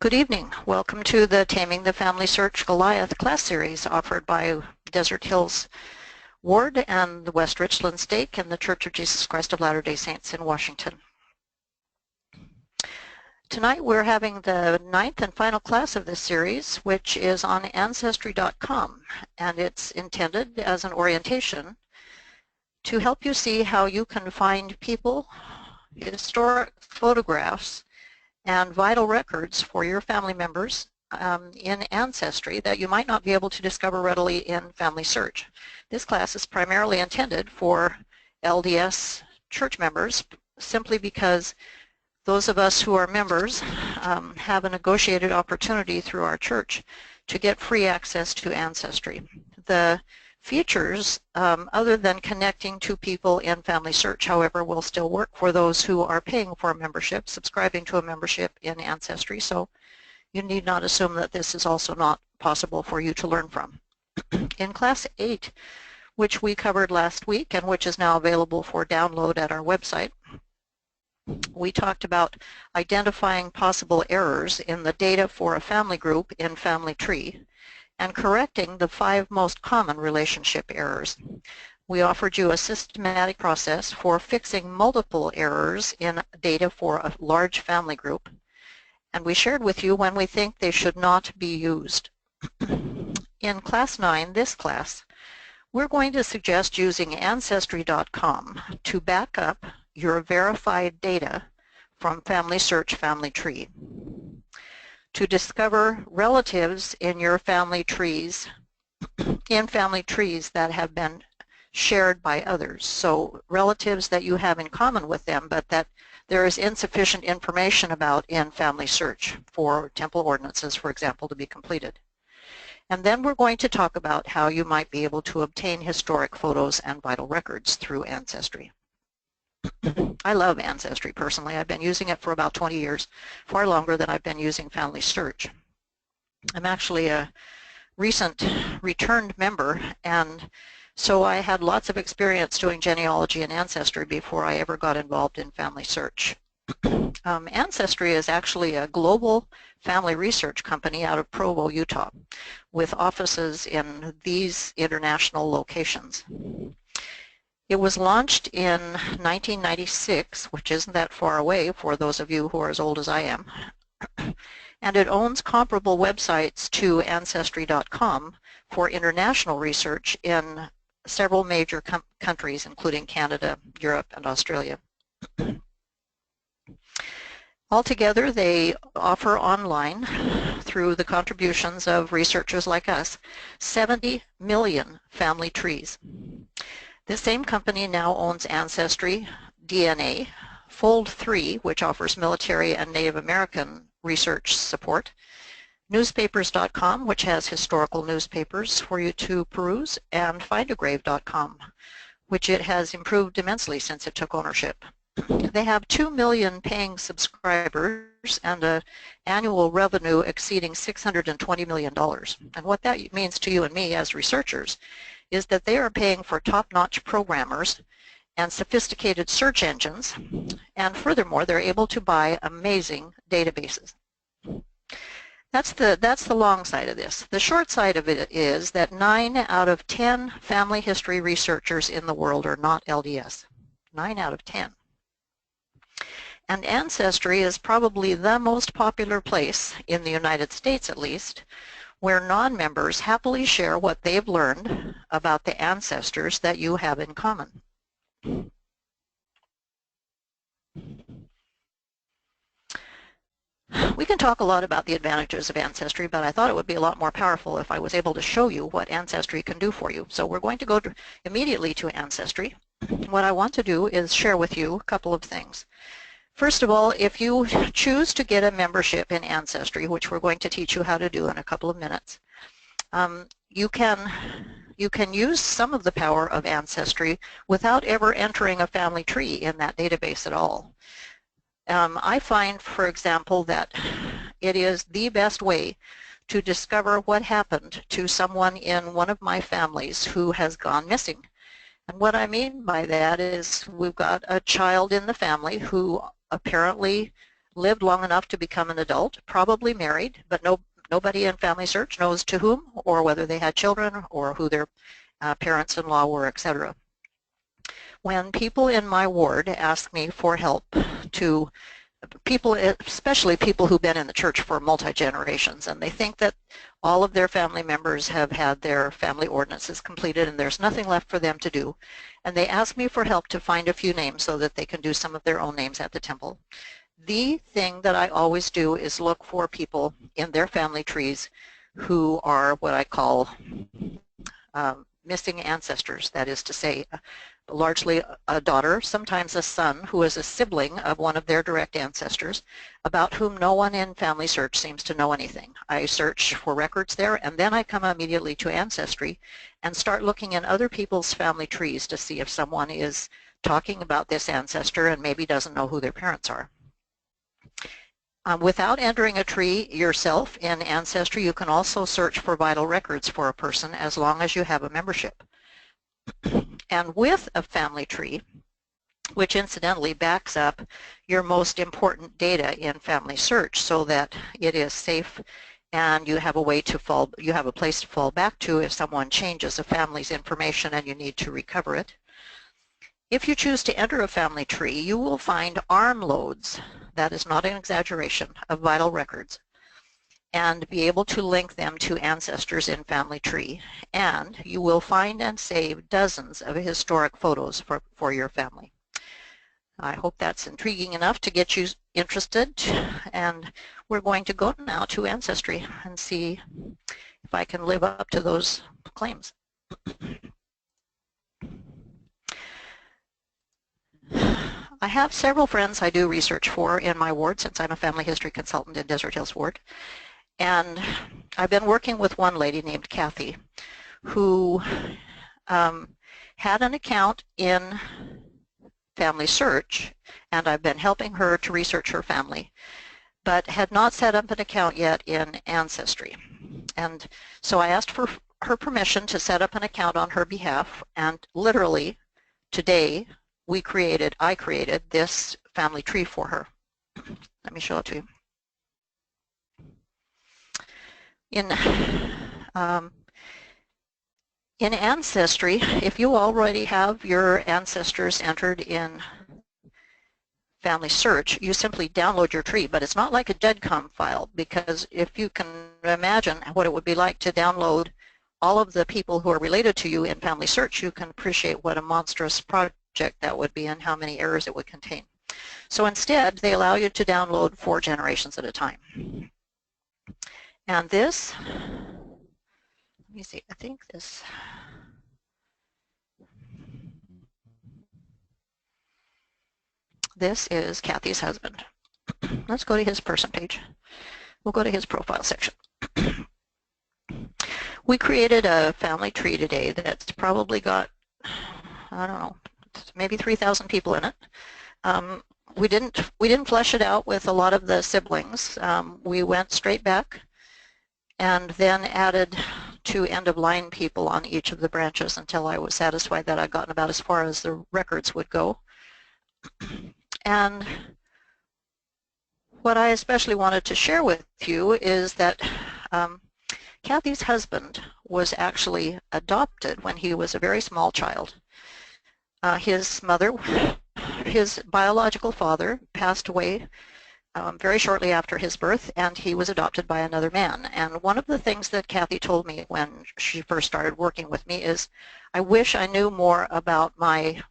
Good evening. Welcome to the Taming the FamilySearch Goliath class series offered by Desert Hills Ward and the West Richland Stake and the Church of Jesus Christ of Latter-day Saints in Washington. Tonight we're having the 9th and final class of this series, which is on Ancestry.com, and it's intended as an orientation to help you see how you can find people, historic photographs, and vital records for your family members in Ancestry that you might not be able to discover readily in FamilySearch. This class is primarily intended for LDS church members simply because those of us who are members have a negotiated opportunity through our church to get free access to Ancestry. The features, other than connecting to people in FamilySearch, however, will still work for those who are paying for a membership, subscribing to a membership in Ancestry, so you need not assume that this is also not possible for you to learn from. In Class 8, which we covered last week and which is now available for download at our website, we talked about identifying possible errors in the data for a family group in Family Tree and correcting the 5 most common relationship errors. We offered you a systematic process for fixing multiple errors in data for a large family group, and we shared with you when we think they should not be used. In Class 9, this class, we're going to suggest using Ancestry.com to back up your verified data from FamilySearch Family Tree, to discover relatives in your family trees, that have been shared by others. So relatives that you have in common with them, but that there is insufficient information about in FamilySearch for temple ordinances, for example, to be completed. And then we're going to talk about how you might be able to obtain historic photos and vital records through Ancestry. I love Ancestry personally. I've been using it for about 20 years, far longer than I've been using FamilySearch. I'm actually a recent returned member, and so I had lots of experience doing genealogy and ancestry before I ever got involved in FamilySearch. Ancestry is actually a global family research company out of Provo, Utah, with offices in these international locations. It was launched in 1996, which isn't that far away for those of you who are as old as I am, and it owns comparable websites to Ancestry.com for international research in several major countries, including Canada, Europe, and Australia. Altogether, they offer online, through the contributions of researchers like us, 70 million family trees. The same company now owns Ancestry, DNA, Fold3, which offers military and Native American research support, Newspapers.com, which has historical newspapers for you to peruse, and Findagrave.com, which it has improved immensely since it took ownership. They have 2 million paying subscribers and an annual revenue exceeding $620 million. And what that means to you and me as researchers is that they are paying for top-notch programmers and sophisticated search engines, and furthermore, they're able to buy amazing databases. That's the long side of this. The short side of it is that 9 out of 10 family history researchers in the world are not LDS. 9 out of 10. And Ancestry is probably the most popular place, in the United States at least, where non-members happily share what they've learned about the ancestors that you have in common. We can talk a lot about the advantages of Ancestry, but I thought it would be a lot more powerful if I was able to show you what Ancestry can do for you. So we're going to go immediately to Ancestry. What I want to do is share with you a couple of things. First of all, if you choose to get a membership in Ancestry, which we're going to teach you how to do in a couple of minutes, you can use some of the power of Ancestry without ever entering a family tree in that database at all. I find, for example, that it is the best way to discover what happened to someone in one of my families who has gone missing. And what I mean by that is we've got a child in the family who apparently lived long enough to become an adult, probably married, but nobody in FamilySearch knows to whom or whether they had children or who their parents-in-law were, etc. When people in my ward ask me for help to people, especially people who've been in the church for multi-generations, and they think that all of their family members have had their family ordinances completed and there's nothing left for them to do, and they ask me for help to find a few names so that they can do some of their own names at the temple. The thing that I always do is look for people in their family trees who are what I call missing ancestors, that is to say, largely a daughter, sometimes a son, who is a sibling of one of their direct ancestors, about whom no one in FamilySearch seems to know anything. I search for records there, and then I come immediately to Ancestry and start looking in other people's family trees to see if someone is talking about this ancestor and maybe doesn't know who their parents are. Without entering a tree yourself in Ancestry, you can also search for vital records for a person as long as you have a membership. And with a family tree, which incidentally backs up your most important data in FamilySearch so that it is safe and you have a way to you have a place to fall back to if someone changes a family's information and you need to recover it. If you choose to enter a family tree, you will find armloads, that is not an exaggeration, of vital records, and be able to link them to ancestors in family tree. And you will find and save dozens of historic photos for your family. I hope that's intriguing enough to get you interested, and we're going to go now to Ancestry and see if I can live up to those claims. I have several friends I do research for in my ward since I'm a family history consultant in Desert Hills Ward. And I've been working with one lady named Kathy who had an account in FamilySearch, and I've been helping her to research her family, but had not set up an account yet in Ancestry. And so I asked for her permission to set up an account on her behalf, and literally today I created this family tree for her. Let me show it to you. In Ancestry, if you already have your ancestors entered in FamilySearch, you simply download your tree, but it's not like a GEDCOM file, because if you can imagine what it would be like to download all of the people who are related to you in FamilySearch, you can appreciate what a monstrous project that would be and how many errors it would contain. So instead, they allow you to download 4 generations at a time. And this, let me see, I think this is Kathy's husband. Let's go to his person page. We'll go to his profile section. We created a family tree today that's probably got, I don't know, maybe 3,000 people in it. We didn't flesh it out with a lot of the siblings. We went straight back and then added 2 end-of-line people on each of the branches until I was satisfied that I'd gotten about as far as the records would go. And what I especially wanted to share with you is that Kathy's husband was actually adopted when he was a very small child. His mother, his biological father, passed away very shortly after his birth, and he was adopted by another man. And one of the things that Kathy told me when she first started working with me is, I wish I knew more about my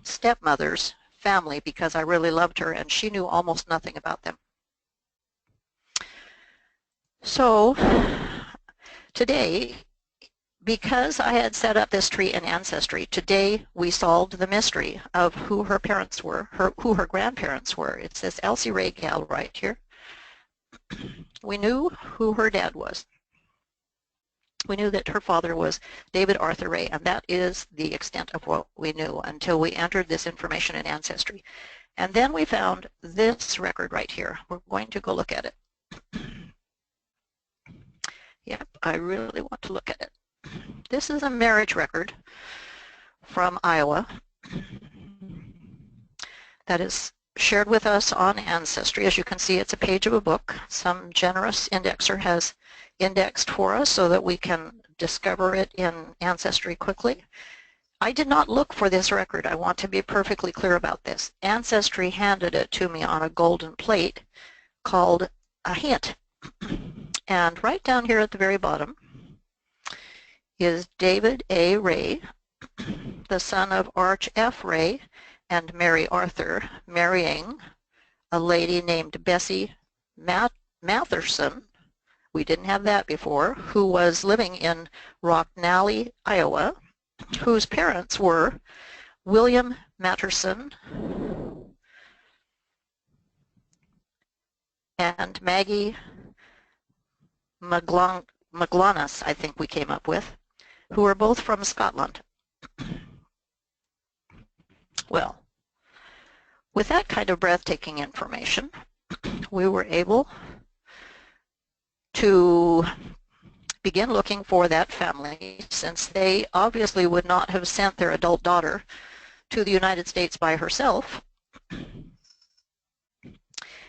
stepmother's family because I really loved her and she knew almost nothing about them. So today, because I had set up this tree in Ancestry, today we solved the mystery of who her parents were, who her grandparents were. It's this Elsie Ray gal right here. We knew who her dad was. We knew that her father was David Arthur Ray, and that is the extent of what we knew until we entered this information in Ancestry. And then we found this record right here. We're going to go look at it. Yep, I really want to look at it. This is a marriage record from Iowa that is shared with us on Ancestry. As you can see, it's a page of a book. Some generous indexer has indexed for us so that we can discover it in Ancestry quickly. I did not look for this record. I want to be perfectly clear about this. Ancestry handed it to me on a golden plate called a hint. And right down here at the very bottom is David A. Ray, the son of Arch F. Ray and Mary Arthur, marrying a lady named Bessie Matherson. We didn't have that before, who was living in Rocknally, Iowa, whose parents were William Matterson and Maggie Maglanis, I think we came up with, who were both from Scotland. Well, with that kind of breathtaking information, we were able to begin looking for that family, since they obviously would not have sent their adult daughter to the United States by herself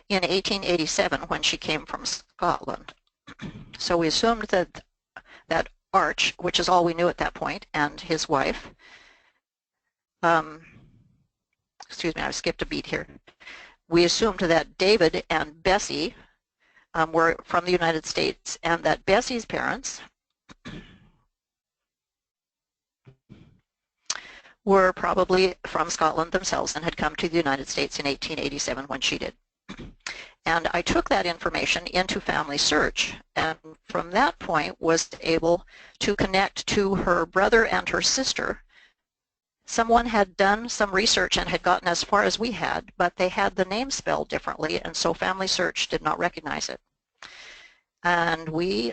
in 1887 when she came from Scotland. So we assumed that Arch, which is all we knew at that point, and his wife, excuse me, I skipped a beat here. We assumed that David and Bessie were from the United States, and that Bessie's parents were probably from Scotland themselves and had come to the United States in 1887 when she did. And I took that information into FamilySearch, and from that point was able to connect to her brother and her sister. Someone had done some research and had gotten as far as we had, but they had the name spelled differently, and so FamilySearch did not recognize it. And we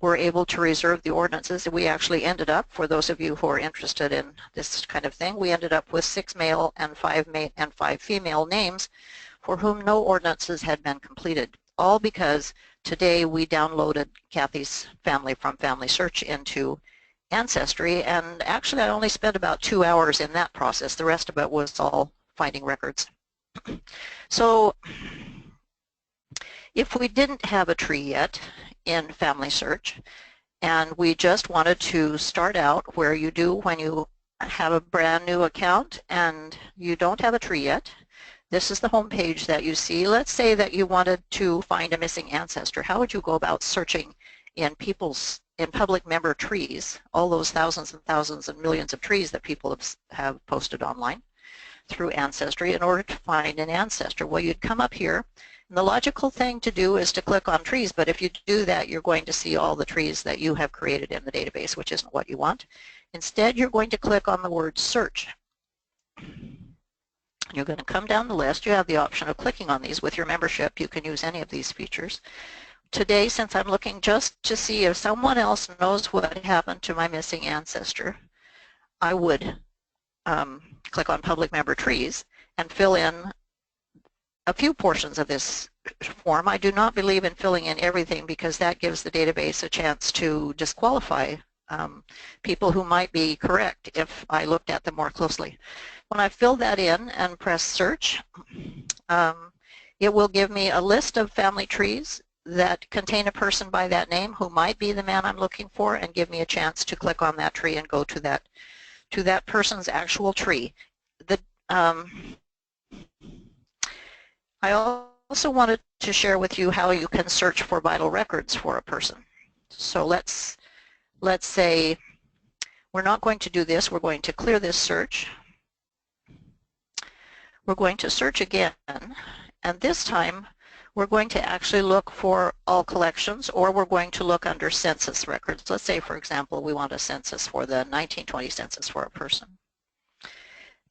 were able to reserve the ordinances. We actually ended up, for those of you who are interested in this kind of thing, we ended up with 6 male and 5 female names for whom no ordinances had been completed, all because today we downloaded Kathy's family from FamilySearch into Ancestry, and actually I only spent about 2 hours in that process. The rest of it was all finding records. So if we didn't have a tree yet in FamilySearch, and we just wanted to start out where you do when you have a brand new account and you don't have a tree yet, this is the home page that you see. Let's say that you wanted to find a missing ancestor. How would you go about searching in public member trees, all those thousands and thousands and millions of trees that people have posted online through Ancestry in order to find an ancestor? Well, you'd come up here, and the logical thing to do is to click on trees, but if you do that, you're going to see all the trees that you have created in the database, which isn't what you want. Instead, you're going to click on the word search. You're going to come down the list. You have the option of clicking on these. With your membership, you can use any of these features. Today, since I'm looking just to see if someone else knows what happened to my missing ancestor, I would click on public member trees and fill in a few portions of this form. I do not believe in filling in everything because that gives the database a chance to disqualify people who might be correct if I looked at them more closely. When I fill that in and press search, it will give me a list of family trees that contain a person by that name who might be the man I'm looking for, and give me a chance to click on that tree and go to that person's actual tree. I also wanted to share with you how you can search for vital records for a person. So let's say we're not going to do this. We're going to clear this search. We're going to search again, and this time we're going to actually look for all collections, or we're going to look under census records. Let's say, for example, we want a census for the 1920 census for a person.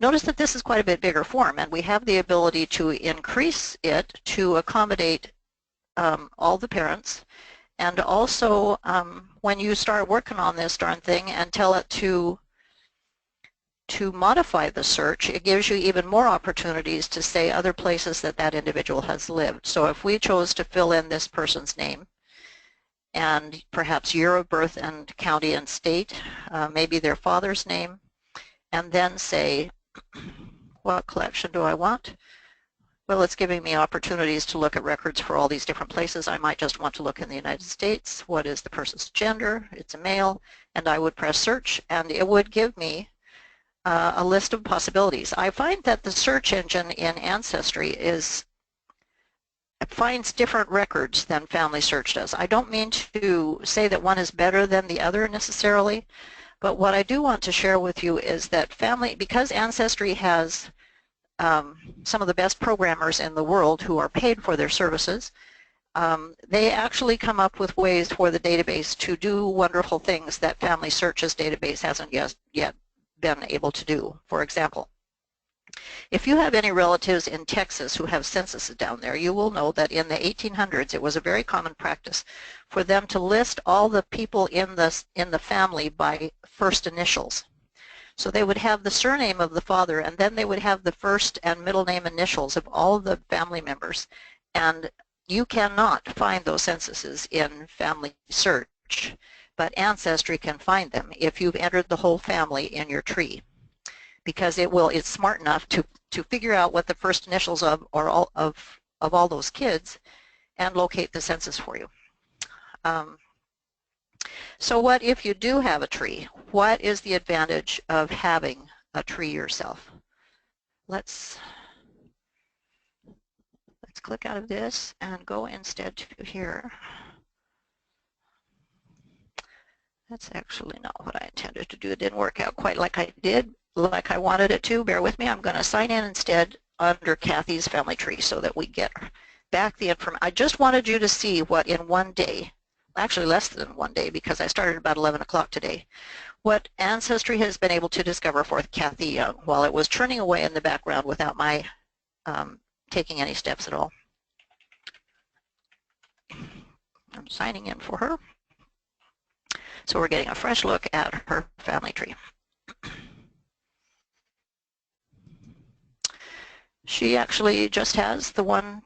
Notice that this is quite a bit bigger form, and we have the ability to increase it to accommodate all the parents. And also, when you start working on this darn thing and tell it to modify the search, it gives you even more opportunities to say other places that that individual has lived. So if we chose to fill in this person's name and perhaps year of birth and county and state, maybe their father's name, and then say, what collection do I want? Well, it's giving me opportunities to look at records for all these different places. I might just want to look in the United States. What is the person's gender? It's a male, and I would press search, and it would give me a list of possibilities. I find that the search engine in Ancestry finds different records than FamilySearch does. I don't mean to say that one is better than the other necessarily, but what I do want to share with you is that because Ancestry has some of the best programmers in the world who are paid for their services, they actually come up with ways for the database to do wonderful things that FamilySearch's database hasn't yet been able to do. For example, if you have any relatives in Texas who have censuses down there, you will know that in the 1800s it was a very common practice for them to list all the people in the family by first initials. So they would have the surname of the father, and then they would have the first and middle name initials of all the family members. And you cannot find those censuses in FamilySearch, but Ancestry can find them if you've entered the whole family in your tree, because it's smart enough to figure out what the first initials of all those kids and locate the census for you. So what if you do have a tree? What is the advantage of having a tree yourself? Let's click out of this and go instead to here. That's actually not what I intended to do. It didn't work out quite like I wanted it to. Bear with me. I'm going to sign in instead under Kathy's family tree so that we get back the information. I just wanted you to see what in one day, actually less than one day because I started about 11 o'clock today, what Ancestry has been able to discover for Kathy Young while it was churning away in the background without my taking any steps at all. I'm signing in for her. So we're getting a fresh look at her family tree. She actually just has the one.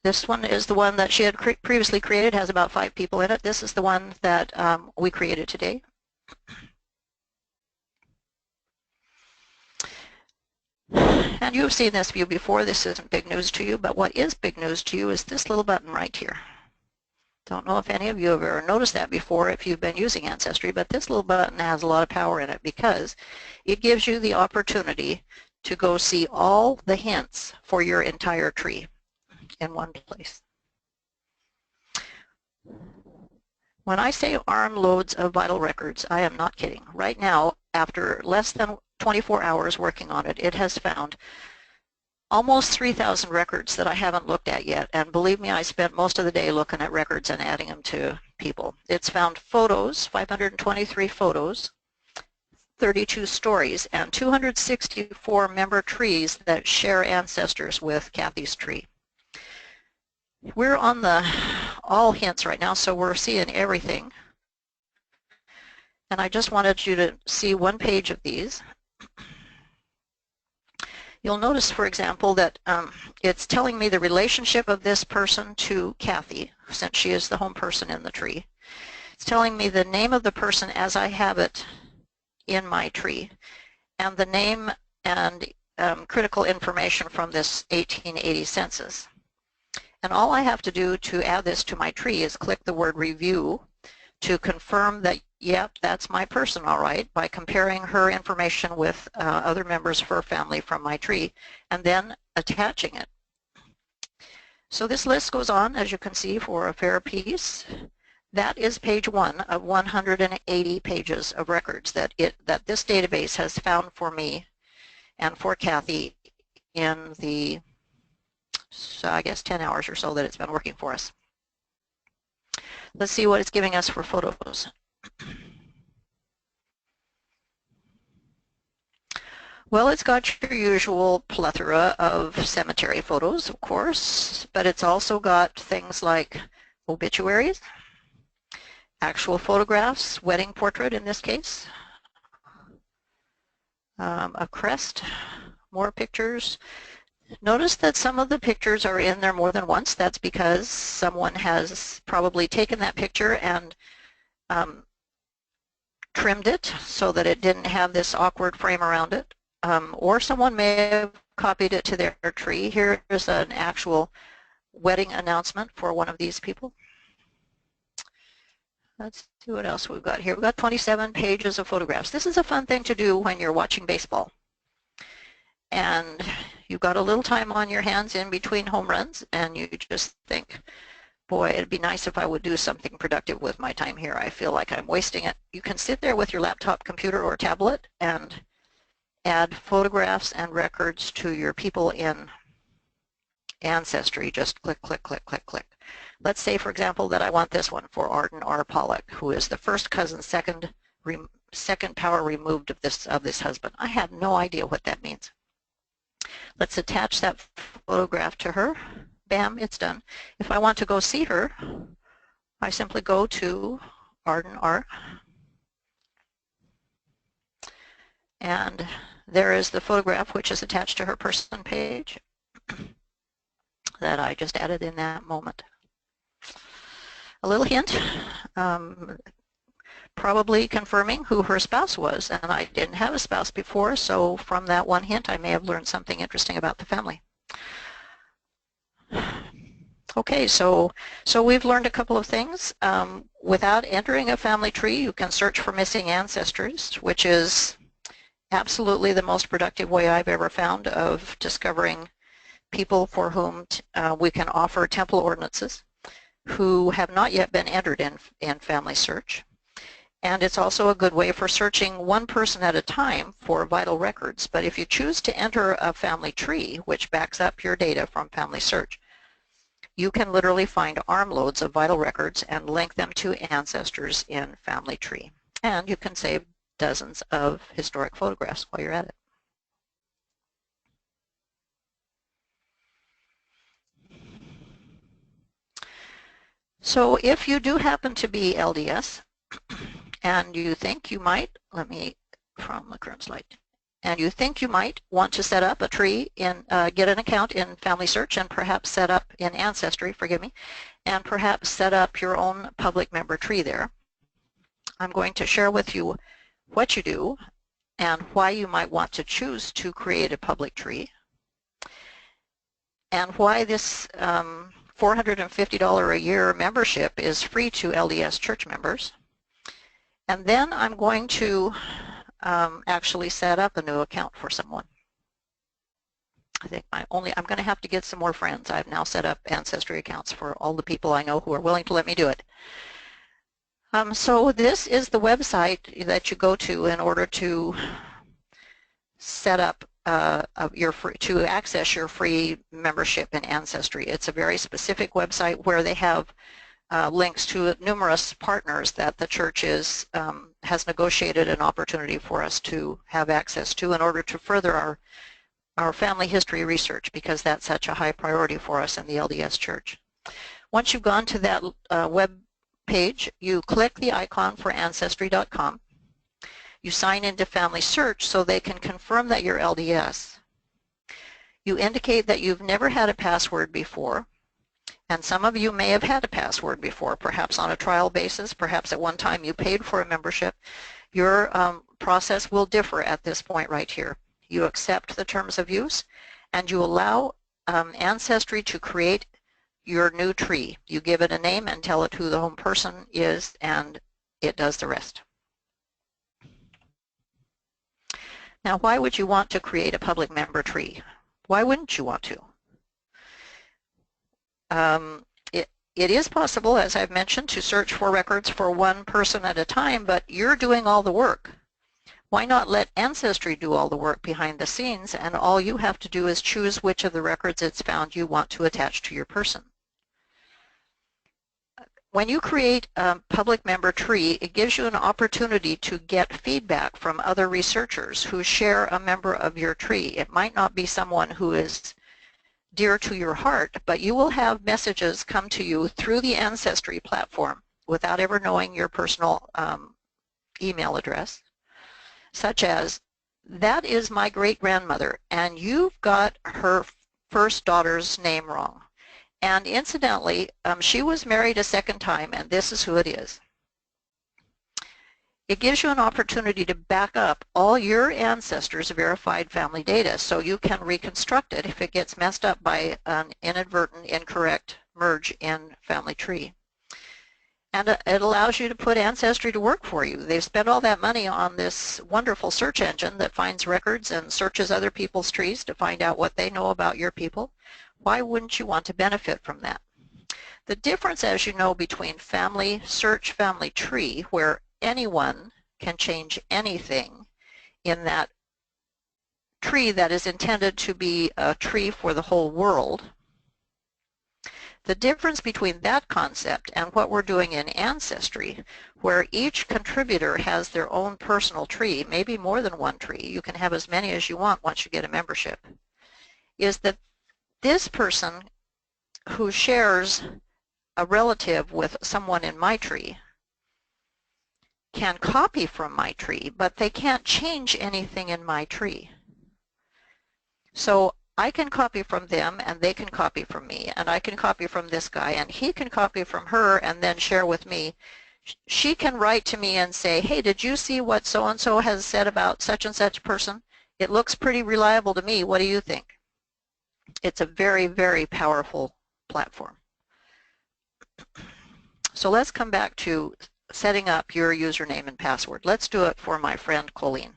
This one is the one that she had previously created, has about 5 people in it. This is the one that we created today. And you've seen this view before. This isn't big news to you, but what is big news to you is this little button right here. Don't know if any of you have ever noticed that before if you've been using Ancestry, but this little button has a lot of power in it because it gives you the opportunity to go see all the hints for your entire tree in one place. When I say armloads of vital records, I am not kidding. Right now, after less than 24 hours working on it, it has found almost 3,000 records that I haven't looked at yet, and believe me, I spent most of the day looking at records and adding them to people. It's found photos, 523 photos, 32 stories, and 264 member trees that share ancestors with Kathy's tree. We're on the all hints right now, so we're seeing everything. And I just wanted you to see one page of these. You'll notice, for example, that it's telling me the relationship of this person to Kathy, since she is the home person in the tree. It's telling me the name of the person as I have it in my tree, and the name and critical information from this 1880 census. And all I have to do to add this to my tree is click the word review to confirm that, yep, that's my person, all right, by comparing her information with other members of her family from my tree, and then attaching it. So this list goes on, as you can see, for a fair piece. That is page 1 of 180 pages of records that this database has found for me and for Kathy in the, I guess, 10 hours or so that it's been working for us. Let's see what it's giving us for photos. Well, it's got your usual plethora of cemetery photos, of course, but it's also got things like obituaries, actual photographs, wedding portrait in this case, a crest, more pictures. Notice that some of the pictures are in there more than once. That's because someone has probably taken that picture and trimmed it so that it didn't have this awkward frame around it. Or someone may have copied it to their tree. Here is an actual wedding announcement for one of these people. Let's see what else we've got here. We've got 27 pages of photographs. This is a fun thing to do when you're watching baseball. And you've got a little time on your hands in between home runs, and you just think, boy, it'd be nice if I would do something productive with my time here. I feel like I'm wasting it. You can sit there with your laptop, computer, or tablet and add photographs and records to your people in Ancestry. Just click, click, click, click, click. Let's say, for example, that I want this one for Arden R. Pollock, who is the first cousin, second power removed of this husband. I have no idea what that means. Let's attach that photograph to her. Bam, it's done. If I want to go see her, I simply go to Arden R. And there is the photograph, which is attached to her person page that I just added in that moment. A little hint, probably confirming who her spouse was, and I didn't have a spouse before, so from that one hint I may have learned something interesting about the family. Okay, so we've learned a couple of things. Without entering a family tree, you can search for missing ancestors, which is absolutely the most productive way I've ever found of discovering people for whom we can offer temple ordinances who have not yet been entered in FamilySearch. And it's also a good way for searching one person at a time for vital records. But if you choose to enter a family tree, which backs up your data from FamilySearch, you can literally find armloads of vital records and link them to ancestors in Family Tree. And you can save dozens of historic photographs while you're at it. So if you do happen to be LDS and you think you might, let me from the current slide, and you think you might want to set up a tree in, get an account in FamilySearch and perhaps set up in Ancestry, forgive me, and perhaps set up your own public member tree there. I'm going to share with you what you do and why you might want to choose to create a public tree, and why this $450 a year membership is free to LDS church members. And then I'm going to actually set up a new account for someone. I think I'm going to have to get some more friends. I've now set up Ancestry accounts for all the people I know who are willing to let me do it. So this is the website that you go to in order to set up to access your free membership in Ancestry. It's a very specific website where they have links to numerous partners that the church has negotiated an opportunity for us to have access to in order to further our family history research, because that's such a high priority for us in the LDS Church. Once you've gone to that web page, you click the icon for Ancestry.com. You sign into FamilySearch so they can confirm that you're LDS. You indicate that you've never had a password before, and some of you may have had a password before, perhaps on a trial basis, perhaps at one time you paid for a membership. Your process will differ at this point right here. You accept the terms of use, and you allow Ancestry to create your new tree. You give it a name and tell it who the home person is, and it does the rest. Now, why would you want to create a public member tree? Why wouldn't you want to? It is possible, as I've mentioned, to search for records for one person at a time, but you're doing all the work. Why not let Ancestry do all the work behind the scenes, and all you have to do is choose which of the records it's found you want to attach to your person? When you create a public member tree, it gives you an opportunity to get feedback from other researchers who share a member of your tree. It might not be someone who is dear to your heart, but you will have messages come to you through the Ancestry platform without ever knowing your personal email address, such as, that is my great-grandmother, and you've got her first daughter's name wrong. And incidentally, she was married a second time, and this is who it is. it gives you an opportunity to back up all your ancestors' verified family data so you can reconstruct it if it gets messed up by an inadvertent, incorrect merge in family tree. And it allows you to put Ancestry to work for you. They've spent all that money on this wonderful search engine that finds records and searches other people's trees to find out what they know about your people. Why wouldn't you want to benefit from that? The difference, as you know, between FamilySearch, Family Tree, where anyone can change anything in that tree that is intended to be a tree for the whole world. The difference between that concept and what we're doing in Ancestry, where each contributor has their own personal tree, maybe more than one tree, you can have as many as you want once you get a membership, is that this person who shares a relative with someone in my tree can copy from my tree, but they can't change anything in my tree. So I can copy from them and they can copy from me, and I can copy from this guy and he can copy from her and then share with me. She can write to me and say, hey, did you see what so-and-so has said about such and such person? It looks pretty reliable to me. What do you think? It's a very, very powerful platform. So let's come back to setting up your username and password. Let's do it for my friend Colleen.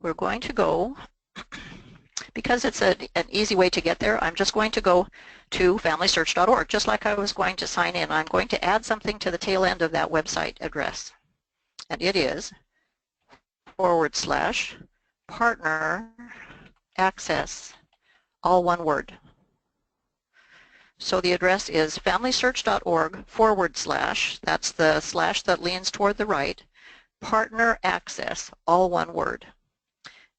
We're going to go, because it's an easy way to get there, I'm just going to go to FamilySearch.org, just like I was going to sign in. I'm going to add something to the tail end of that website address, and it is /partner access, all one word. So the address is FamilySearch.org /, that's the slash that leans toward the right, partner access, all one word.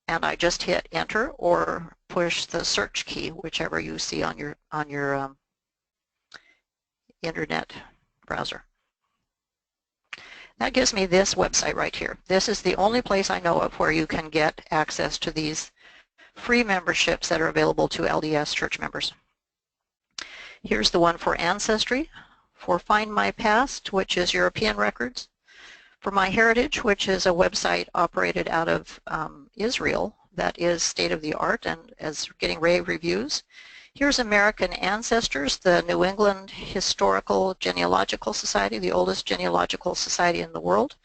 And I just hit enter or push the search key, whichever you see on your internet browser. That gives me this website right here. This is the only place I know of where you can get access to these free memberships that are available to LDS church members. Here's the one for Ancestry, for Find My Past, which is European records, for My Heritage, which is a website operated out of Israel that is state-of-the-art and is getting rave reviews. Here's American Ancestors, the New England Historical Genealogical Society, the oldest genealogical society in the world,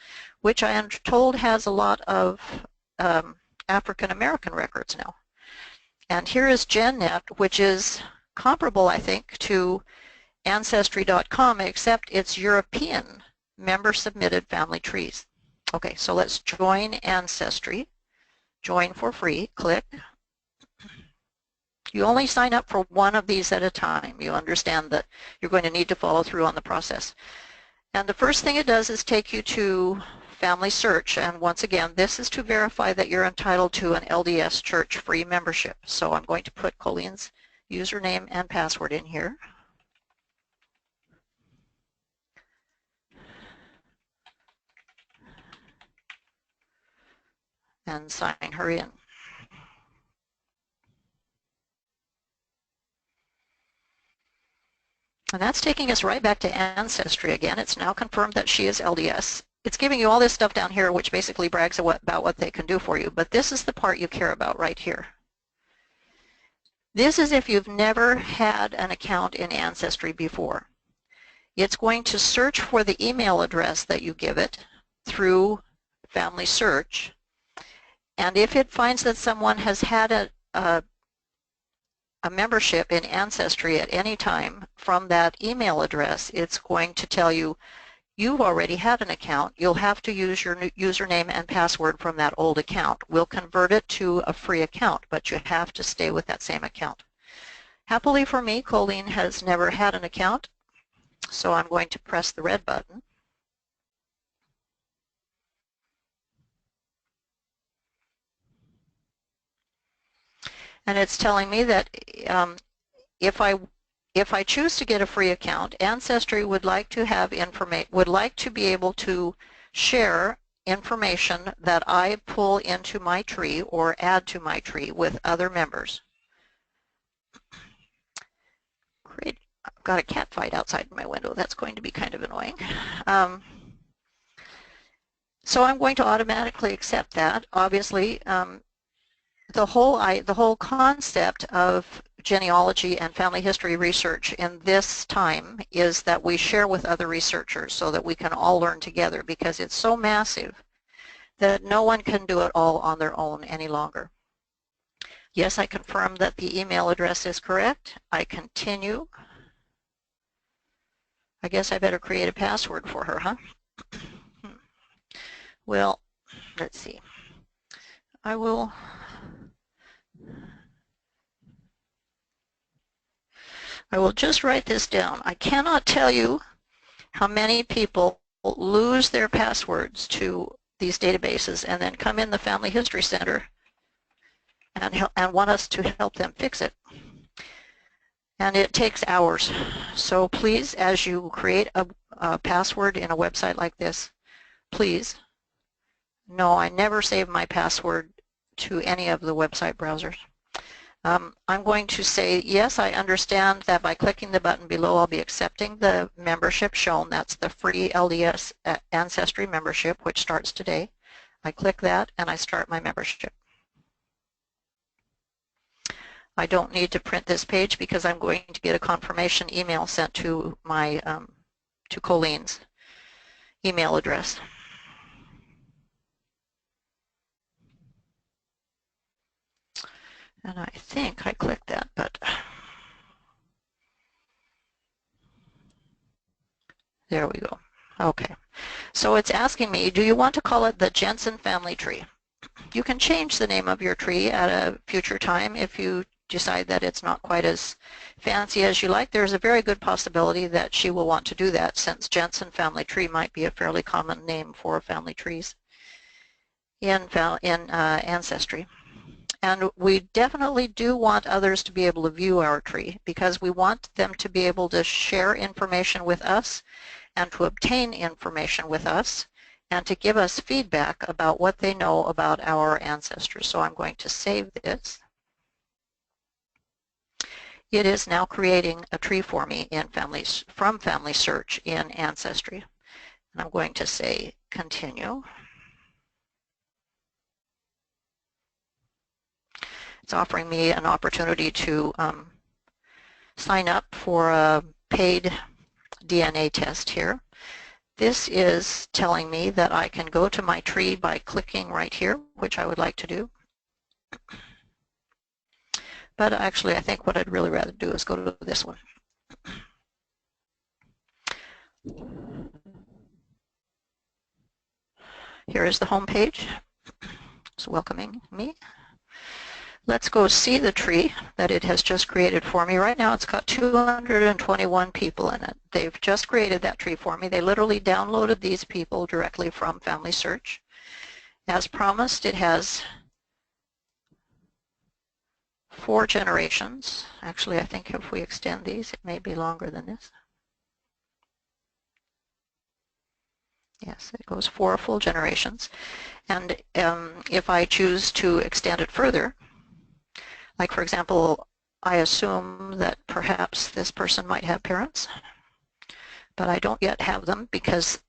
which I am told has a lot of African-American records now. And here is GenNet, which is comparable, I think, to Ancestry.com, except it's European member-submitted family trees. Okay, so let's join Ancestry. Join for free. Click. You only sign up for one of these at a time. You understand that you're going to need to follow through on the process. And the first thing it does is take you to FamilySearch. And once again, this is to verify that you're entitled to an LDS church free membership. So I'm going to put Colleen's username and password in here. And sign her in. And that's taking us right back to Ancestry again. It's now confirmed that she is LDS. It's giving you all this stuff down here which basically brags about what they can do for you, but this is the part you care about right here. This is if you've never had an account in Ancestry before. It's going to search for the email address that you give it through FamilySearch. And if it finds that someone has had a membership in Ancestry at any time from that email address, it's going to tell you, you've already had an account. You'll have to use your new username and password from that old account. We'll convert it to a free account, but you have to stay with that same account. Happily for me, Colleen has never had an account, so I'm going to press the red button. And it's telling me that if I choose to get a free account, Ancestry would like to have be able to share information that I pull into my tree or add to my tree with other members. I've got a cat fight outside my window. That's going to be kind of annoying. So I'm going to automatically accept that. Obviously, the whole concept of genealogy and family history research in this time is that we share with other researchers so that we can all learn together, because it's so massive that no one can do it all on their own any longer. Yes, I confirm that the email address is correct. I continue. I guess I better create a password for her, huh? Well, let's see. I will just write this down. I cannot tell you how many people lose their passwords to these databases and then come in the Family History Center and want us to help them fix it. And it takes hours. So please, as you create a password in a website like this, please, no, I never save my password to any of the website browsers. I'm going to say, yes, I understand that by clicking the button below, I'll be accepting the membership shown. That's the free LDS Ancestry membership, which starts today. I click that and I start my membership. I don't need to print this page because I'm going to get a confirmation email sent to my to Colleen's email address. And I think I clicked that, but there we go. Okay. So it's asking me, do you want to call it the Jensen family tree? You can change the name of your tree at a future time if you decide that it's not quite as fancy as you like. There's a very good possibility that she will want to do that, since Jensen family tree might be a fairly common name for family trees in Ancestry. And we definitely do want others to be able to view our tree, because we want them to be able to share information with us and to obtain information with us and to give us feedback about what they know about our ancestors. So I'm going to save this. It is now creating a tree for me in from FamilySearch in Ancestry. And I'm going to say continue. It's offering me an opportunity to sign up for a paid DNA test here. This is telling me that I can go to my tree by clicking right here, which I would like to do. But actually, I think what I'd really rather do is go to this one. Here is the home page. It's welcoming me. Let's go see the tree that it has just created for me. Right now it's got 221 people in it. They've just created that tree for me. They literally downloaded these people directly from FamilySearch. As promised, it has 4 generations. Actually, I think if we extend these, it may be longer than this. Yes, it goes 4 full generations. And if I choose to extend it further, like, for example, I assume that perhaps this person might have parents, but I don't yet have them because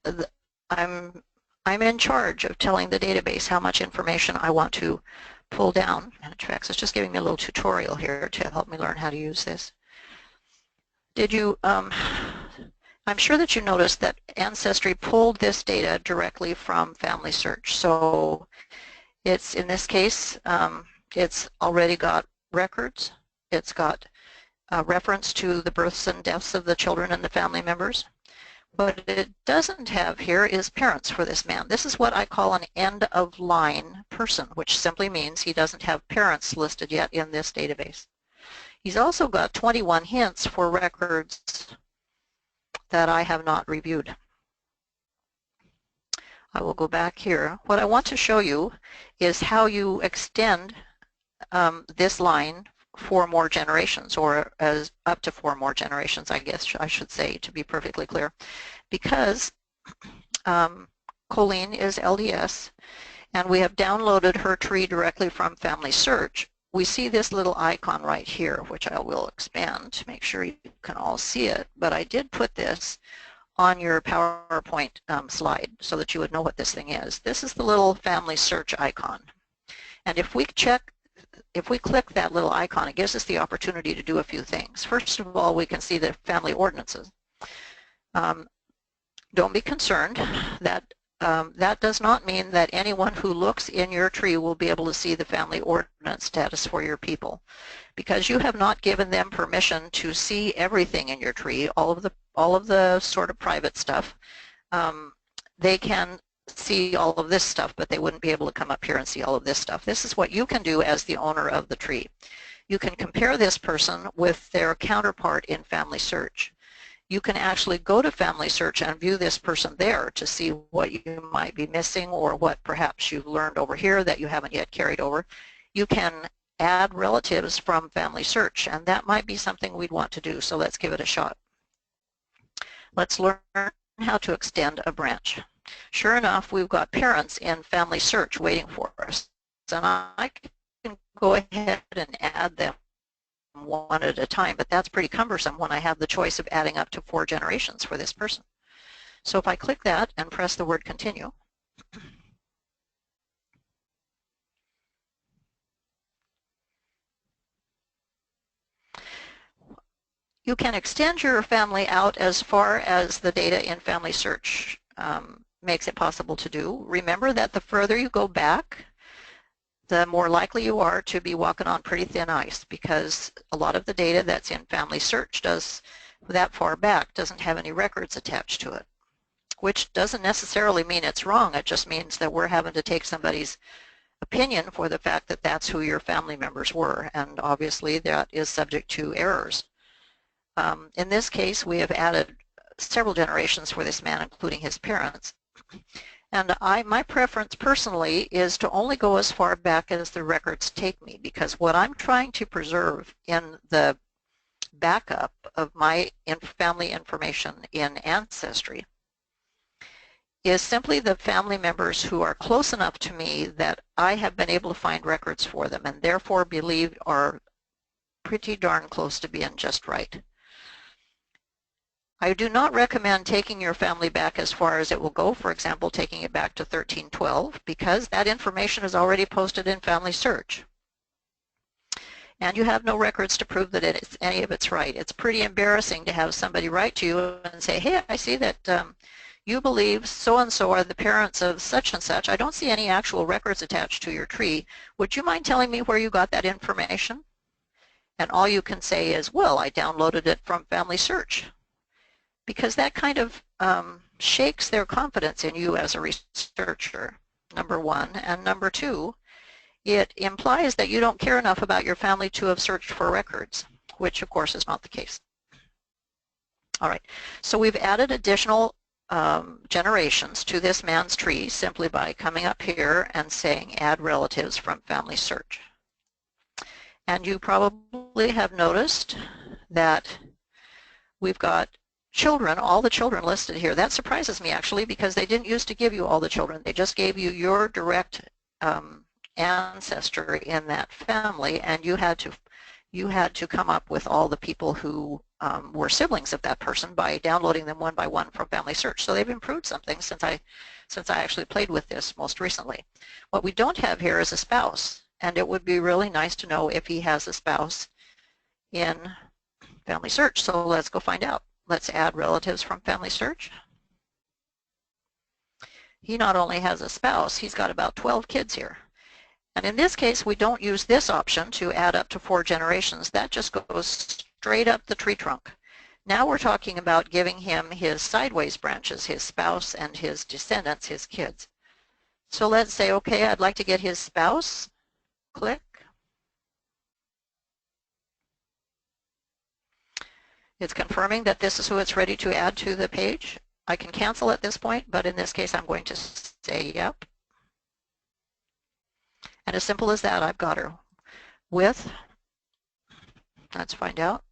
I'm in charge of telling the database how much information I want to pull down. And in fact, it's just giving me a little tutorial here to help me learn how to use this. Did you, I'm sure that you noticed that Ancestry pulled this data directly from FamilySearch. So it's, in this case, it's already got records. It's got a reference to the births and deaths of the children and the family members. What it doesn't have here is parents for this man. This is what I call an end-of-line person, which simply means he doesn't have parents listed yet in this database. He's also got 21 hints for records that I have not reviewed. I will go back here. What I want to show you is how you extend this line 4 more generations, or as up to 4 more generations, I guess I should say, to be perfectly clear. Because Colleen is LDS and we have downloaded her tree directly from FamilySearch, we see this little icon right here, which I will expand to make sure you can all see it, but I did put this on your PowerPoint slide so that you would know what this thing is. This is the little Family Search icon. And if we click that little icon, it gives us the opportunity to do a few things. First of all, we can see the family ordinances. Don't be concerned that that does not mean that anyone who looks in your tree will be able to see the family ordinance status for your people, because you have not given them permission to see everything in your tree, all of the sort of private stuff. They can see all of this stuff, but they wouldn't be able to come up here and see all of this stuff. This is what you can do as the owner of the tree. You can compare this person with their counterpart in FamilySearch. You can actually go to FamilySearch and view this person there to see what you might be missing or what perhaps you've learned over here that you haven't yet carried over. You can add relatives from FamilySearch, and that might be something we'd want to do, so let's give it a shot. Let's learn how to extend a branch. Sure enough, we've got parents in FamilySearch waiting for us, and I can go ahead and add them one at a time, but that's pretty cumbersome when I have the choice of adding up to 4 generations for this person. So if I click that and press the word continue, you can extend your family out as far as the data in FamilySearch makes it possible to do. Remember that the further you go back, the more likely you are to be walking on pretty thin ice, because a lot of the data that's in FamilySearch does that far back doesn't have any records attached to it, which doesn't necessarily mean it's wrong. It just means that we're having to take somebody's opinion for the fact that that's who your family members were, and obviously that is subject to errors. In this case, we have added several generations for this man, including his parents. And my preference personally is to only go as far back as the records take me, because what I'm trying to preserve in the backup of my family information in Ancestry is simply the family members who are close enough to me that I have been able to find records for them and therefore believe are pretty darn close to being just right. I do not recommend taking your family back as far as it will go, for example, taking it back to 1312, because that information is already posted in FamilySearch. And you have no records to prove that any of it's right. It's pretty embarrassing to have somebody write to you and say, hey, I see that you believe so-and-so are the parents of such and such. I don't see any actual records attached to your tree. Would you mind telling me where you got that information? And all you can say is, well, I downloaded it from FamilySearch. Because that kind of shakes their confidence in you as a researcher, number one. And number two, it implies that you don't care enough about your family to have searched for records, which of course is not the case. All right, so we've added additional generations to this man's tree simply by coming up here and saying add relatives from FamilySearch. And you probably have noticed that we've got children, all the children listed here. That surprises me actually, because they didn't used to give you all the children. They just gave you your direct ancestor in that family, and you had to come up with all the people who were siblings of that person by downloading them one by one from FamilySearch. So they've improved something since I actually played with this most recently. What we don't have here is a spouse, and it would be really nice to know if he has a spouse in FamilySearch. So let's go find out. Let's add relatives from FamilySearch. He not only has a spouse, he's got about 12 kids here. And in this case, we don't use this option to add up to 4 generations. That just goes straight up the tree trunk. Now we're talking about giving him his sideways branches, his spouse and his descendants, his kids. So let's say, okay, I'd like to get his spouse. Click. It's confirming that this is who it's ready to add to the page. I can cancel at this point, but in this case I'm going to say yep. And as simple as that, I've got her with, let's find out,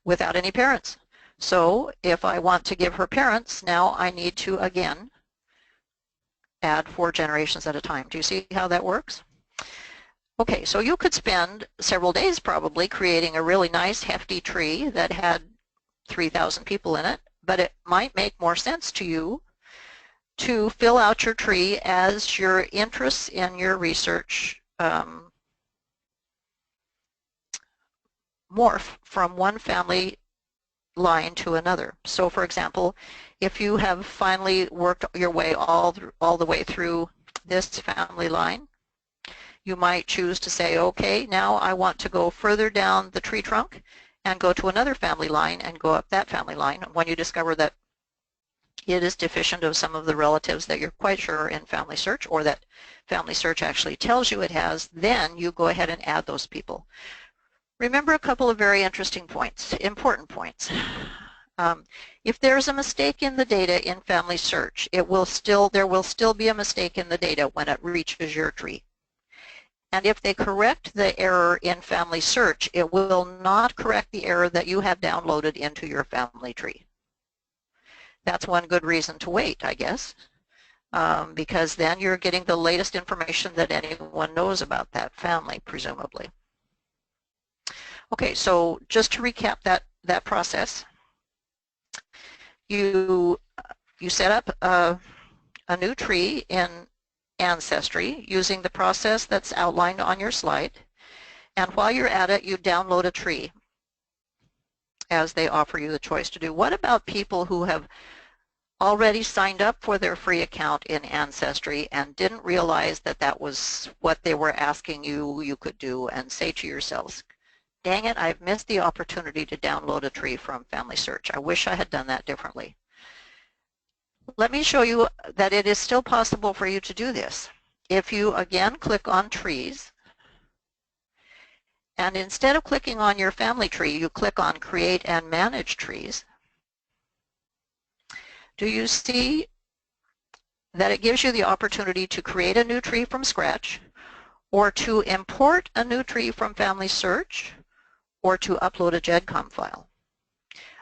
without any parents. So if I want to give her parents, now I need to again add 4 generations at a time. Do you see how that works? Okay, so you could spend several days probably creating a really nice hefty tree that had 3,000 people in it, but it might make more sense to you to fill out your tree as your interests in your research morph from one family line to another. So for example, if you have finally worked your way all the way through this family line, you might choose to say, okay, now I want to go further down the tree trunk and go to another family line and go up that family line. When you discover that it is deficient of some of the relatives that you're quite sure are in FamilySearch, or that FamilySearch actually tells you it has, then you go ahead and add those people. Remember a couple of very interesting points, important points. If there's a mistake in the data in FamilySearch, there will still be a mistake in the data when it reaches your tree. And if they correct the error in FamilySearch, it will not correct the error that you have downloaded into your family tree. That's one good reason to wait, I guess, because then you're getting the latest information that anyone knows about that family, presumably. Okay, so just to recap that process, you set up a new tree in Ancestry using the process that's outlined on your slide, and while you're at it, you download a tree as they offer you the choice to do. What about people who have already signed up for their free account in Ancestry and didn't realize that that was what they were asking you could do, and say to yourselves, dang it, I've missed the opportunity to download a tree from FamilySearch. I wish I had done that differently. Let me show you that it is still possible for you to do this. If you again click on Trees, and instead of clicking on your family tree, you click on Create and Manage Trees, do you see that it gives you the opportunity to create a new tree from scratch, or to import a new tree from FamilySearch, or to upload a GEDCOM file?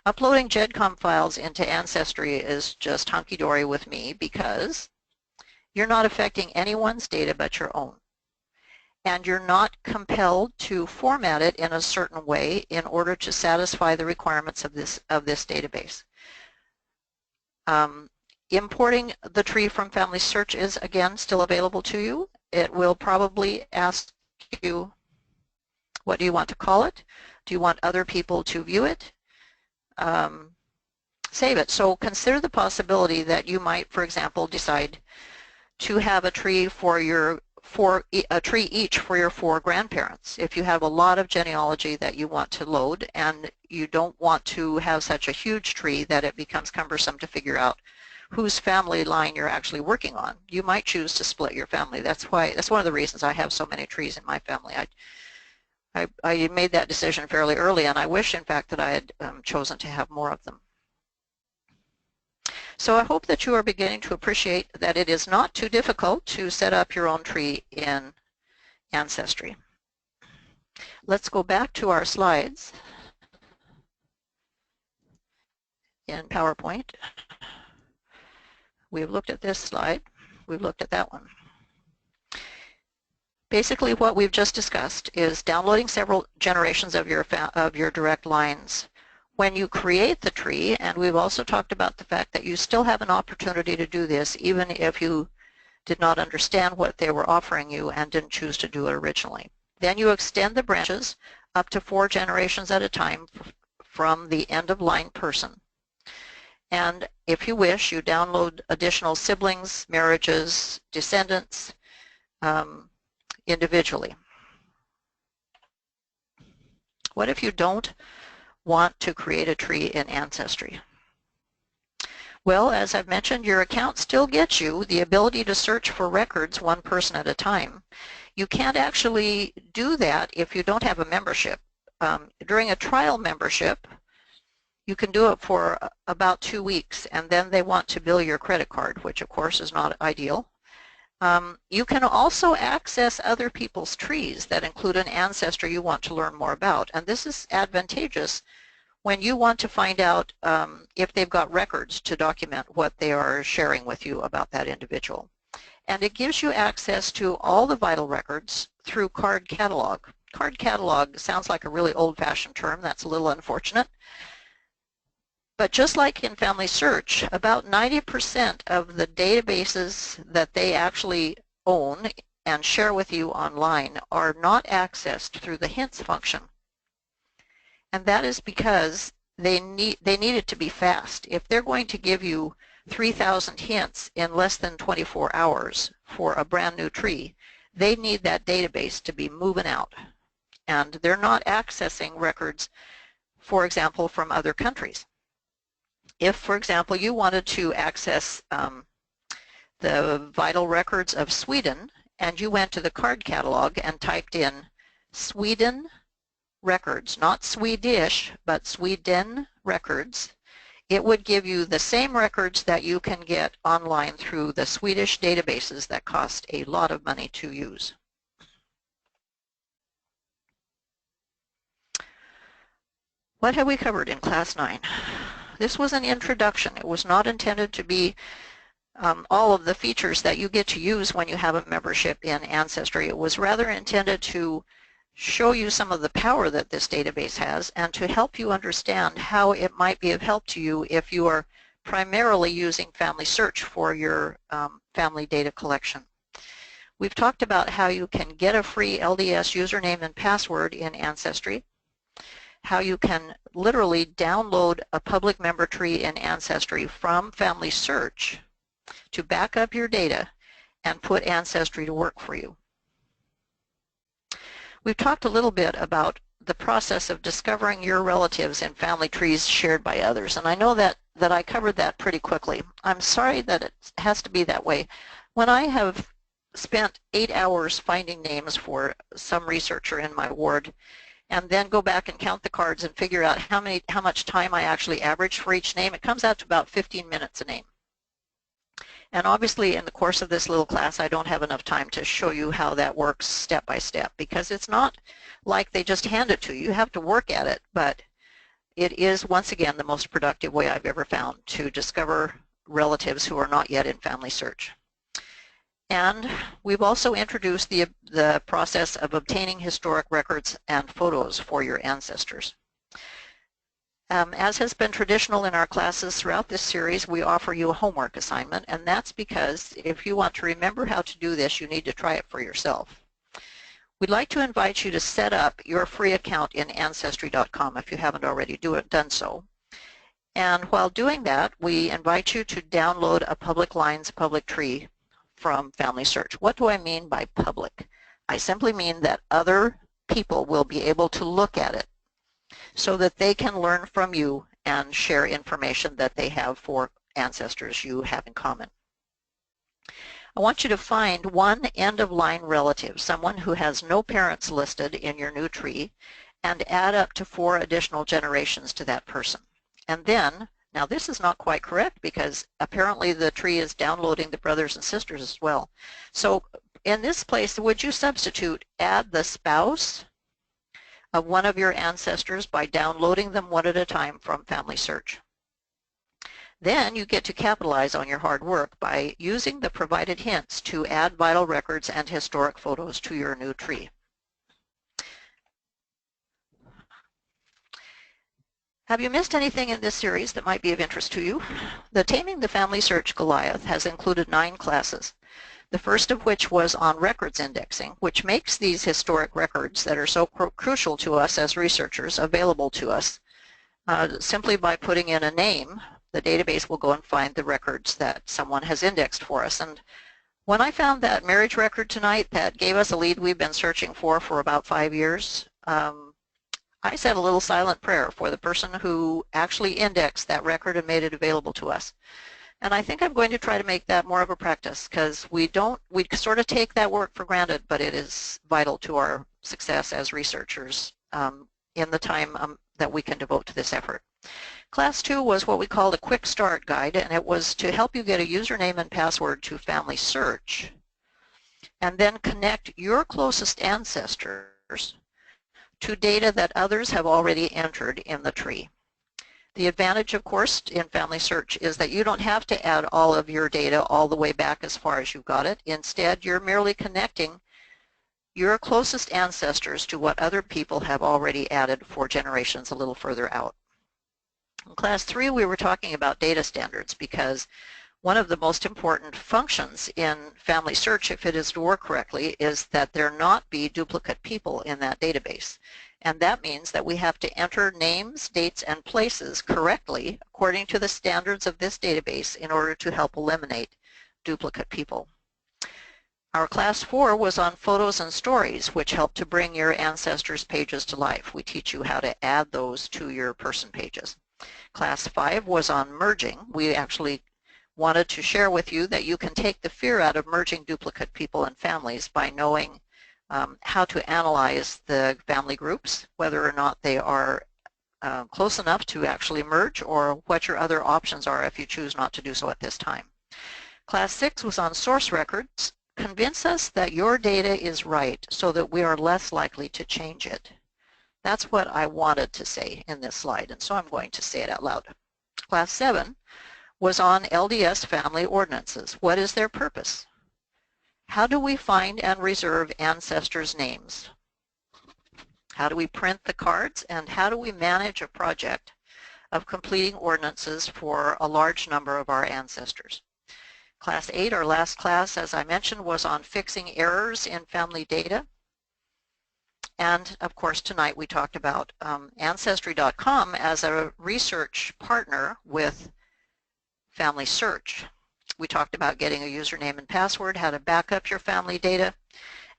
Uploading GEDCOM files into Ancestry is just hunky-dory with me because you're not affecting anyone's data but your own. And you're not compelled to format it in a certain way in order to satisfy the requirements of this database. Importing the tree from FamilySearch is, again, still available to you. It will probably ask you, what do you want to call it? Do you want other people to view it? Save it. So consider the possibility that you might, for example, decide to have a tree a tree each for your 4 grandparents. If you have a lot of genealogy that you want to load and you don't want to have such a huge tree that it becomes cumbersome to figure out whose family line you're actually working on, you might choose to split your family. That's one of the reasons I have so many trees in my family. I made that decision fairly early, and I wish, in fact, that I had chosen to have more of them. So I hope that you are beginning to appreciate that it is not too difficult to set up your own tree in Ancestry. Let's go back to our slides in PowerPoint. We've looked at this slide. We've looked at that one. Basically, what we've just discussed is downloading several generations of your direct lines. When you create the tree, and we've also talked about the fact that you still have an opportunity to do this even if you did not understand what they were offering you and didn't choose to do it originally. Then you extend the branches up to 4 generations at a time from the end of line person. And if you wish, you download additional siblings, marriages, descendants, individually. What if you don't want to create a tree in Ancestry? Well, as I've mentioned, your account still gets you the ability to search for records 1 person at a time. You can't actually do that if you don't have a membership. During a trial membership, you can do it for about 2 weeks, and then they want to bill your credit card, which of course is not ideal. You can also access other people's trees that include an ancestor you want to learn more about, and this is advantageous when you want to find out if they've got records to document what they are sharing with you about that individual. And it gives you access to all the vital records through card catalog. Card catalog sounds like a really old-fashioned term. That's a little unfortunate. But just like in FamilySearch, about 90% of the databases that they actually own and share with you online are not accessed through the hints function. And that is because they need it to be fast. If they're going to give you 3,000 hints in less than 24 hours for a brand new tree, they need that database to be moving out. And they're not accessing records, for example, from other countries. If, for example, you wanted to access the vital records of Sweden, and you went to the card catalog and typed in Sweden records, not Swedish, but Sweden records, it would give you the same records that you can get online through the Swedish databases that cost a lot of money to use. What have we covered in Class 9? This was an introduction. It was not intended to be all of the features that you get to use when you have a membership in Ancestry. It was rather intended to show you some of the power that this database has and to help you understand how it might be of help to you if you are primarily using FamilySearch for your family data collection. We've talked about how you can get a free LDS username and password in Ancestry, how you can literally download a public member tree in Ancestry from FamilySearch to back up your data and put Ancestry to work for you. We've talked a little bit about the process of discovering your relatives in family trees shared by others, and I know that I covered that pretty quickly. I'm sorry that it has to be that way. When I have spent 8 hours finding names for some researcher in my ward, and then go back and count the cards and figure out how much time I actually averaged for each name, it comes out to about 15 minutes a name. And obviously in the course of this little class I don't have enough time to show you how that works step by step, because it's not like they just hand it to you. You have to work at it, but it is once again the most productive way I've ever found to discover relatives who are not yet in FamilySearch. And we've also introduced the process of obtaining historic records and photos for your ancestors. As has been traditional in our classes throughout this series, we offer you a homework assignment, and that's because if you want to remember how to do this, you need to try it for yourself. We'd like to invite you to set up your free account in Ancestry.com if you haven't already done so. And while doing that, we invite you to download a public lines public tree from FamilySearch. What do I mean by public? I simply mean that other people will be able to look at it so that they can learn from you and share information that they have for ancestors you have in common. I want you to find one end-of-line relative, someone who has no parents listed in your new tree, and add up to 4 additional generations to that person. And then, now this is not quite correct because apparently the tree is downloading the brothers and sisters as well. So in this place, would you substitute add the spouse of one of your ancestors by downloading them one at a time from FamilySearch? Then you get to capitalize on your hard work by using the provided hints to add vital records and historic photos to your new tree. Have you missed anything in this series that might be of interest to you? The Taming the FamilySearch Goliath has included 9 classes, the first of which was on records indexing, which makes these historic records that are so crucial to us as researchers available to us. Simply by putting in a name, the database will go and find the records that someone has indexed for us. And when I found that marriage record tonight that gave us a lead we've been searching for about 5 years, I said a little silent prayer for the person who actually indexed that record and made it available to us. And I think I'm going to try to make that more of a practice, because we sort of take that work for granted, but it is vital to our success as researchers in the time that we can devote to this effort. Class 2 was what we called a quick start guide, and it was to help you get a username and password to FamilySearch and then connect your closest ancestors to data that others have already entered in the tree. The advantage, of course, in FamilySearch is that you don't have to add all of your data all the way back as far as you got it. Instead, you're merely connecting your closest ancestors to what other people have already added for generations a little further out. In Class 3, we were talking about data standards because one of the most important functions in FamilySearch, if it is to work correctly, is that there not be duplicate people in that database. And that means that we have to enter names, dates, and places correctly according to the standards of this database in order to help eliminate duplicate people. Our Class 4 was on photos and stories, which help to bring your ancestors' pages to life. We teach you how to add those to your person pages. Class 5 was on merging. We actually wanted to share with you that you can take the fear out of merging duplicate people and families by knowing how to analyze the family groups, whether or not they are close enough to actually merge, or what your other options are if you choose not to do so at this time. Class 6 was on source records. Convince us that your data is right so that we are less likely to change it. That's what I wanted to say in this slide, and so I'm going to say it out loud. Class 7 was on LDS family ordinances. What is their purpose? How do we find and reserve ancestors' names? How do we print the cards? And how do we manage a project of completing ordinances for a large number of our ancestors? Class 8, our last class, as I mentioned, was on fixing errors in family data. And of course, tonight we talked about Ancestry.com as a research partner with FamilySearch. We talked about getting a username and password, how to back up your family data,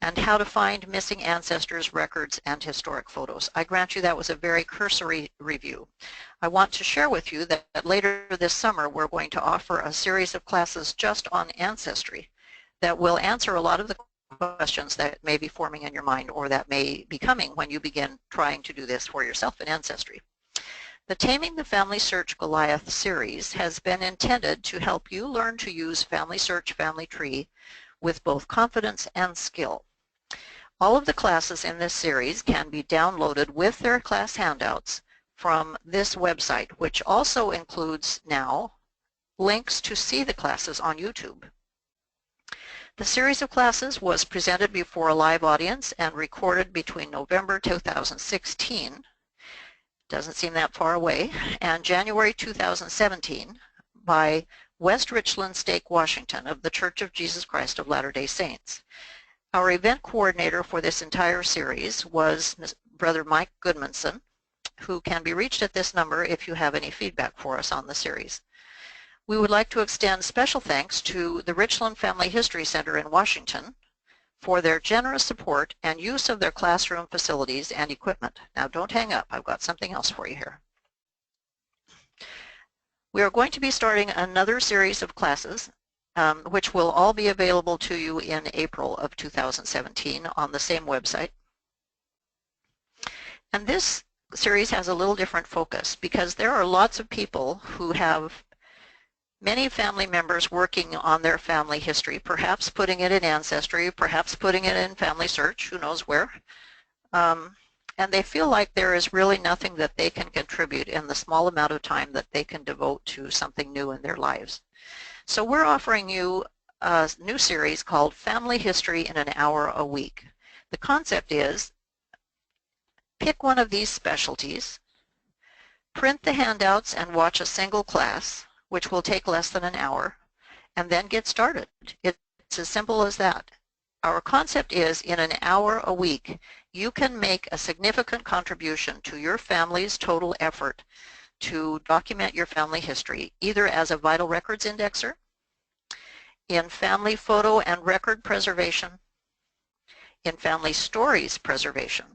and how to find missing ancestors' records and historic photos. I grant you that was a very cursory review. I want to share with you that later this summer we're going to offer a series of classes just on ancestry that will answer a lot of the questions that may be forming in your mind or that may be coming when you begin trying to do this for yourself in ancestry. The Taming the FamilySearch Goliath series has been intended to help you learn to use FamilySearch Family Tree with both confidence and skill. All of the classes in this series can be downloaded with their class handouts from this website, which also includes now links to see the classes on YouTube. The series of classes was presented before a live audience and recorded between November 2016, doesn't seem that far away, and January 2017 by West Richland Stake, Washington of the Church of Jesus Christ of Latter-day Saints. Our event coordinator for this entire series was Brother Mike Goodmanson, who can be reached at this number if you have any feedback for us on the series. We would like to extend special thanks to the Richland Family History Center in Washington for their generous support and use of their classroom facilities and equipment. Now don't hang up, I've got something else for you here. We are going to be starting another series of classes which will all be available to you in April of 2017 on the same website. And this series has a little different focus because there are lots of people who have many family members working on their family history, perhaps putting it in Ancestry, perhaps putting it in FamilySearch, who knows where. And they feel like there is really nothing that they can contribute in the small amount of time that they can devote to something new in their lives. So we're offering you a new series called Family History in an Hour a Week. The concept is pick one of these specialties, print the handouts and watch a single class, which will take less than an hour, and then get started. It's as simple as that. Our concept is in an hour a week, you can make a significant contribution to your family's total effort to document your family history, either as a vital records indexer, in family photo and record preservation, in family stories preservation,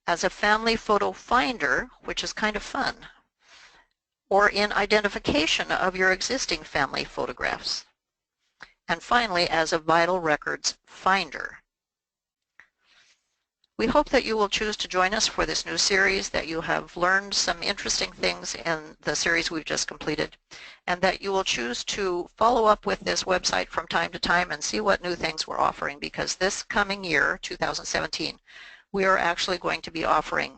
as a family photo finder, which is kind of fun, or in identification of your existing family photographs, and finally as a vital records finder. We hope that you will choose to join us for this new series, that you have learned some interesting things in the series we've just completed, and that you will choose to follow up with this website from time to time and see what new things we're offering, because this coming year, 2017, we are actually going to be offering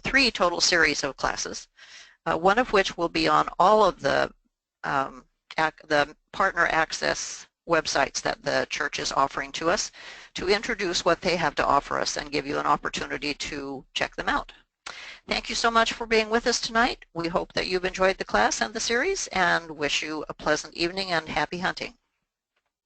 3 total series of classes, one of which will be on all of the partner access websites that the church is offering to us to introduce what they have to offer us and give you an opportunity to check them out. Thank you so much for being with us tonight. We hope that you've enjoyed the class and the series and wish you a pleasant evening and happy hunting.